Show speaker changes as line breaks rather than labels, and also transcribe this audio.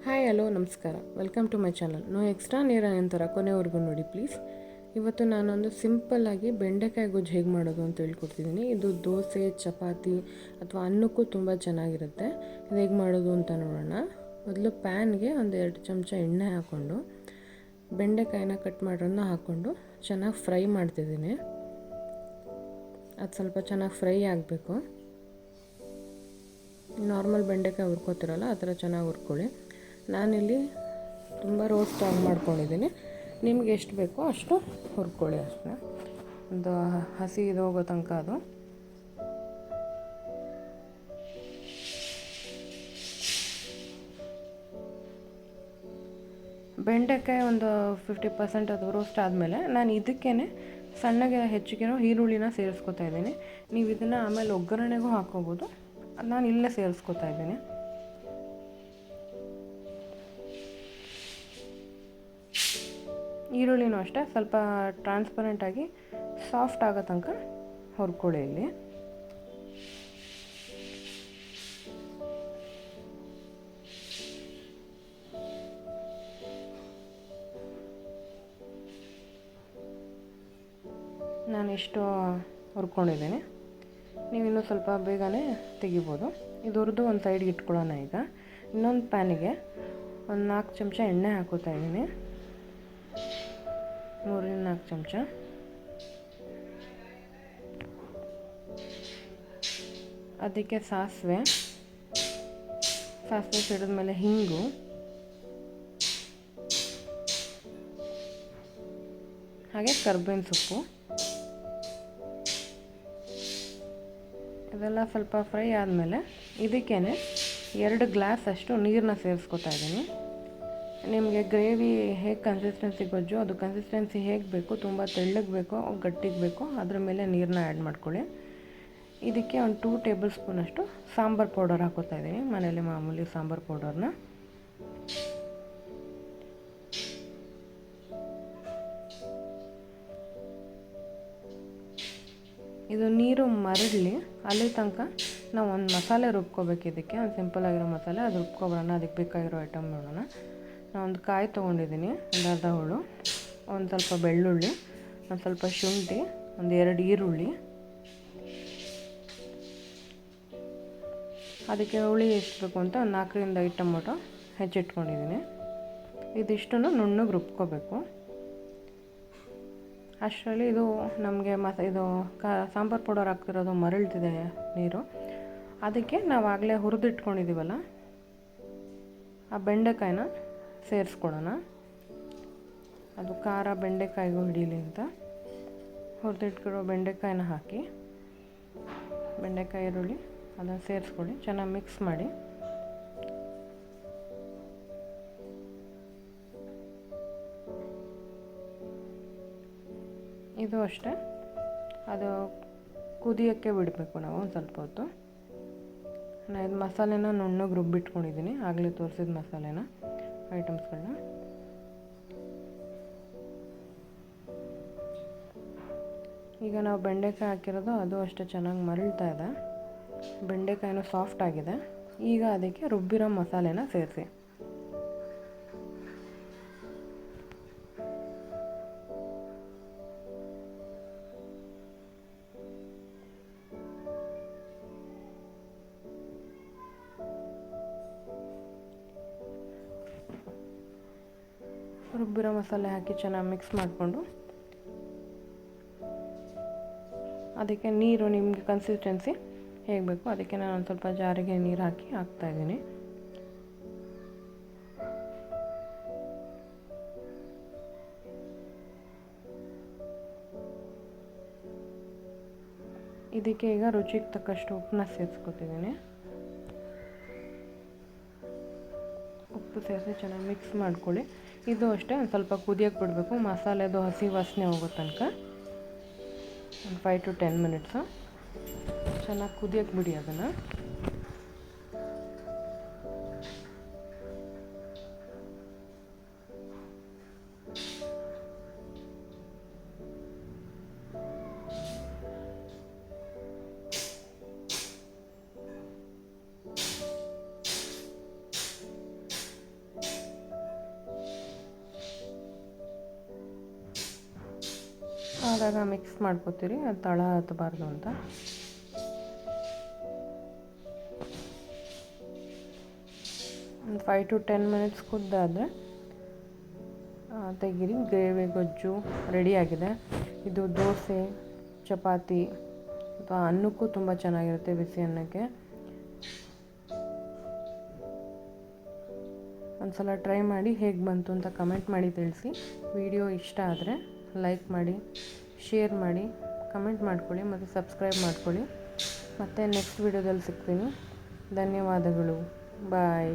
Hi hello ನಮಸ್ಕಾರ, welcome to my channel. No extra ನೀರ ನಂತರ ಕೊನೆವರೆಗೂ ನೋಡಿ ಪ್ಲೀಸ್. ಇವತ್ತು ನಾನೊಂದು ಸಿಂಪಲ್ಲಾಗಿ ಬೆಂಡೆಕಾಯಿ ಗೊಜ್ಜು ಹೇಗೆ ಮಾಡೋದು ಅಂತ ಹೇಳ್ಕೊಡ್ತಿದ್ದೀನಿ. ಇದು ದೋಸೆ, ಚಪಾತಿ ಅಥವಾ ಅನ್ನಕ್ಕೂ ತುಂಬ ಚೆನ್ನಾಗಿರುತ್ತೆ. ಇದು ಹೇಗೆ ಮಾಡೋದು ಅಂತ ನೋಡೋಣ. ಮೊದಲು ಪ್ಯಾನ್ಗೆ ಒಂದು 2 ಚಮಚ ಎಣ್ಣೆ ಹಾಕ್ಕೊಂಡು ಬೆಂಡೆಕಾಯಿನ ಕಟ್ ಮಾಡೋದನ್ನ ಹಾಕ್ಕೊಂಡು ಚೆನ್ನಾಗಿ ಫ್ರೈ ಮಾಡ್ತಿದ್ದೀನಿ. ಅದು ಸ್ವಲ್ಪ ಚೆನ್ನಾಗಿ ಫ್ರೈ ಆಗಬೇಕು. ನಾರ್ಮಲ್ ಬೆಂಡೆಕಾಯಿ ಹುರ್ಕೋತಿರಲ್ಲ ಆ ಥರ ಚೆನ್ನಾಗಿ ಹುರ್ಕೊಳ್ಳಿ. ನಾನಿಲ್ಲಿ ತುಂಬ ರೋಸ್ಟ್ ಆಗಿ ಮಾಡ್ಕೊಂಡಿದ್ದೀನಿ. ನಿಮ್ಗೆ ಎಷ್ಟು ಬೇಕೋ ಅಷ್ಟು ಹುರ್ಕೊಳ್ಳಿ ಅಷ್ಟೇ. ಒಂದು ಹಸಿ ಇದು ಹೋಗೋ ತನಕ ಅದು. ಬೆಂಡೆಕಾಯಿ ಒಂದು 50% ಅದು ರೋಸ್ಟ್ ಆದಮೇಲೆ ನಾನು ಇದಕ್ಕೇ ಸಣ್ಣಗೆ ಹೆಚ್ಚಿಗೆನೋ ಈರುಳ್ಳಿನ ಸೇರಿಸ್ಕೊತಾ ಇದ್ದೀನಿ. ನೀವು ಇದನ್ನು ಆಮೇಲೆ ಒಗ್ಗರಣೆಗೂ ಹಾಕ್ಕೋಬೋದು. ನಾನು ಇಲ್ಲೇ ಸೇರಿಸ್ಕೊತಾ ಇದ್ದೀನಿ. ಈರುಳ್ಳಿನೂ ಅಷ್ಟೇ ಸ್ವಲ್ಪ ಟ್ರಾನ್ಸ್ಪರೆಂಟಾಗಿ ಸಾಫ್ಟ್ ಆಗೋ ತನಕ ಹುರ್ಕೊಳ್ಳಿ. ಇಲ್ಲಿ ನಾನು ಇಷ್ಟು ಹುರ್ಕೊಂಡಿದ್ದೀನಿ. ನೀವು ಇನ್ನೂ ಸ್ವಲ್ಪ ಬೇಗನೆ ತೆಗಿಬೋದು. ಇದು ಹುರಿದು ಒಂದು ಸೈಡ್ಗೆ ಇಟ್ಕೊಳ್ಳೋಣ. ಈಗ ಇನ್ನೊಂದು ಪ್ಯಾನಿಗೆ ಒಂದು 4 ಚಮಚ ಎಣ್ಣೆ ಹಾಕೋತಾ ಇದ್ದೀನಿ. 3-4 ಚಮಚ. ಅದಕ್ಕೆ ಸಾಸಿವೆ ಸಿಡಿದ್ಮೇಲೆ ಹಿಂಗು, ಹಾಗೆ ಕರ್ಬೇವಿನ ಸೊಪ್ಪು. ಇದೆಲ್ಲ ಸ್ವಲ್ಪ ಫ್ರೈ ಆದಮೇಲೆ ಇದಕ್ಕೇ 2 ಗ್ಲಾಸ್ ಅಷ್ಟು ನೀರನ್ನ ಸೇರಿಸ್ಕೊತಾ ಇದ್ದೀನಿ. ನಿಮಗೆ ಗ್ರೇವಿ ಹೇಗೆ ಕನ್ಸಿಸ್ಟೆನ್ಸಿ ಗೊಜ್ಜು ಅದು ಕನ್ಸಿಸ್ಟೆನ್ಸಿ ಹೇಗೆ ಬೇಕು, ತುಂಬ ತೆಳ್ಳಗೆ ಬೇಕೋ ಗಟ್ಟಿಗೆ ಬೇಕೋ ಅದ್ರ ಮೇಲೆ ನೀರನ್ನ ಆ್ಯಡ್ ಮಾಡ್ಕೊಳ್ಳಿ. ಇದಕ್ಕೆ ಒಂದು 2 ಟೇಬಲ್ ಸ್ಪೂನಷ್ಟು ಸಾಂಬಾರು ಪೌಡರ್ ಹಾಕೋತಾ ಇದ್ದೀನಿ. ಮನೇಲಿ ಮಾಮೂಲಿ ಸಾಂಬಾರು ಪೌಡರ್ನ. ಇದು ನೀರು ಮರಳಲಿ ಅಲ್ಲಿ ತನಕ ನಾವು ಒಂದು ಮಸಾಲೆ ರುಬ್ಕೋಬೇಕು. ಇದಕ್ಕೆ ಒಂದು ಸಿಂಪಲ್ ಆಗಿರೋ ಮಸಾಲೆ ಅದು ರುಬ್ಕೊಬರೋಣ. ಅದಕ್ಕೆ ಬೇಕಾಗಿರೋ ಐಟಮ್ ನೋಡೋಣ. ನಾನು ಒಂದು ಕಾಯಿ ತೊಗೊಂಡಿದ್ದೀನಿ, ಒಂದು ಅರ್ಧ ಹೋಳು, ಒಂದು ಸ್ವಲ್ಪ ಬೆಳ್ಳುಳ್ಳಿ, ಒಂದು ಸ್ವಲ್ಪ ಶುಂಠಿ, ಒಂದು 2 ಈರುಳ್ಳಿ. ಅದಕ್ಕೆ ಹುಳಿ ಎಷ್ಟು ಬೇಕು ಅಂತ ಒಂದು 4-5 ಟೊಮೊಟೊ ಹೆಚ್ಚಿಟ್ಕೊಂಡಿದ್ದೀನಿ. ಇದಿಷ್ಟನ್ನು ನುಣ್ಣಗೆ ರುಬ್ಕೋಬೇಕು. ಅಷ್ಟರಲ್ಲಿ ಇದು ನಮಗೆ ಇದು ಸಾಂಬಾರು ಪೌಡರ್ ಹಾಕ್ತಿರೋದು ಮರಳ್ತಿದೆ ನೀರು. ಅದಕ್ಕೆ ನಾವು ಆಗಲೇ ಹುರಿದಿಟ್ಕೊಂಡಿದ್ದೀವಲ್ಲ ಆ ಬೆಂಡೆಕಾಯಿನ ಸೇರಿಸ್ಕೊಳ್ಳೋಣ. ಅದು ಖಾರ ಬೆಂಡೆಕಾಯಿಗೂ ಹಿಡೀಲಿ ಅಂತ ಹುರಿದಿಟ್ಕೊಳ್ಳೋ ಬೆಂಡೆಕಾಯಿನ ಹಾಕಿ ಬೆಂಡೆಕಾಯಿ ಈರುಳ್ಳಿ ಅದನ್ನು ಸೇರಿಸ್ಕೊಳ್ಳಿ. ಚೆನ್ನಾಗಿ ಮಿಕ್ಸ್ ಮಾಡಿ. ಇದು ಅಷ್ಟೇ, ಅದು ಕುದಿಯೋಕ್ಕೆ ಬಿಡಬೇಕು ನಾವು ಒಂದು ಸ್ವಲ್ಪ ಹೊತ್ತು. ನಾನು ಇದು ಮಸಾಲೆನ ನುಣ್ಣಗೆ ರುಬ್ಬಿಟ್ಕೊಂಡಿದ್ದೀನಿ, ಆಗಲೇ ತೋರಿಸಿದ ಮಸಾಲೆನ ಐಟಮ್ಸ್ಗಳನ್ನ. ಈಗ ನಾವು ಬೆಂಡೆಕಾಯಿ ಹಾಕಿರೋದು ಅದು ಅಷ್ಟೇ ಚೆನ್ನಾಗಿ ಮರಳ್ತಾ ಇದೆ. ಬೆಂಡೆಕಾಯಿನೂ ಸಾಫ್ಟ್ ಆಗಿದೆ. ಈಗ ಅದಕ್ಕೆ ರುಬ್ಬಿರೋ ಮಸಾಲೆನ ಸೇರಿಸಿ. ರುಬ್ಬಿರೋ ಮಸಾಲೆ ಹಾಕಿ ಚೆನ್ನಾಗಿ ಮಿಕ್ಸ್ ಮಾಡಿಕೊಂಡು ಅದಕ್ಕೆ ನೀರು ನಿಮಗೆ ಕನ್ಸಿಸ್ಟೆನ್ಸಿ ಹೇಗೆ ಬೇಕು ಅದಕ್ಕೆ ನಾನು ಒಂದು ಸ್ವಲ್ಪ ಜಾರಿಗೆ ನೀರು ಹಾಕಿ ಹಾಕ್ತಾಯಿದ್ದೀನಿ. ಇದಕ್ಕೆ ಈಗ ರುಚಿಗೆ ತಕ್ಕಷ್ಟು ಉಪ್ಪನ್ನ ಸೇರಿಸ್ಕೊತಿದ್ದೀನಿ. ಉಪ್ಪು ಸೇರಿಸಿ ಚೆನ್ನಾಗಿ ಮಿಕ್ಸ್ ಮಾಡ್ಕೊಳ್ಳಿ. ಇದು ಅಷ್ಟೇ ಒಂದು ಸ್ವಲ್ಪ ಕುದಿಯೋಕ್ಕೆ ಬಿಡಬೇಕು. ಮಸಾಲೆದು ಹಸಿ ವಾಸನೆ ಹೋಗೋ ತನಕ ಒಂದು 5 to 10 ಮಿನಿಟ್ಸು ಚೆನ್ನಾಗಿ ಕುದಿಯೋಕ್ಕೆ ಬಿಡಿ ಅದನ್ನು. ಆದಾಗ ಮಿಕ್ಸ್ ಮಾಡ್ಕೊತೀರಿ, ಅದು ತಳ ಹತ್ತಬಾರ್ದು ಅಂತ. ಒಂದು 5 to 10 ಮಿನಿಟ್ಸ್ ಕುದ್ದಾದರೆ ತೆಗೀರಿ. ಗ್ರೇವಿ ಗೊಜ್ಜು ರೆಡಿಯಾಗಿದೆ. ಇದು ದೋಸೆ, ಚಪಾತಿ ಅಥವಾ ಅನ್ನಕ್ಕೂ ತುಂಬ ಚೆನ್ನಾಗಿರುತ್ತೆ, ಬಿಸಿ ಅನ್ನಕ್ಕೆ. ಒಂದು ಸಲ ಟ್ರೈ ಮಾಡಿ ಹೇಗೆ ಬಂತು ಅಂತ ಕಮೆಂಟ್ ಮಾಡಿ ತಿಳಿಸಿ. ವಿಡಿಯೋ ಇಷ್ಟ ಆದರೆ ಲೈಕ್ ಮಾಡಿ, ಶೇರ್ ಮಾಡಿ, ಕಮೆಂಟ್ ಮಾಡ್ಕೊಳ್ಳಿ ಮತ್ತು ಸಬ್ಸ್ಕ್ರೈಬ್ ಮಾಡ್ಕೊಳ್ಳಿ. ಮತ್ತು ನೆಕ್ಸ್ಟ್ ವಿಡಿಯೋದಲ್ಲಿ ಸಿಗ್ತೀನಿ. ಧನ್ಯವಾದಗಳು. ಬಾಯ್.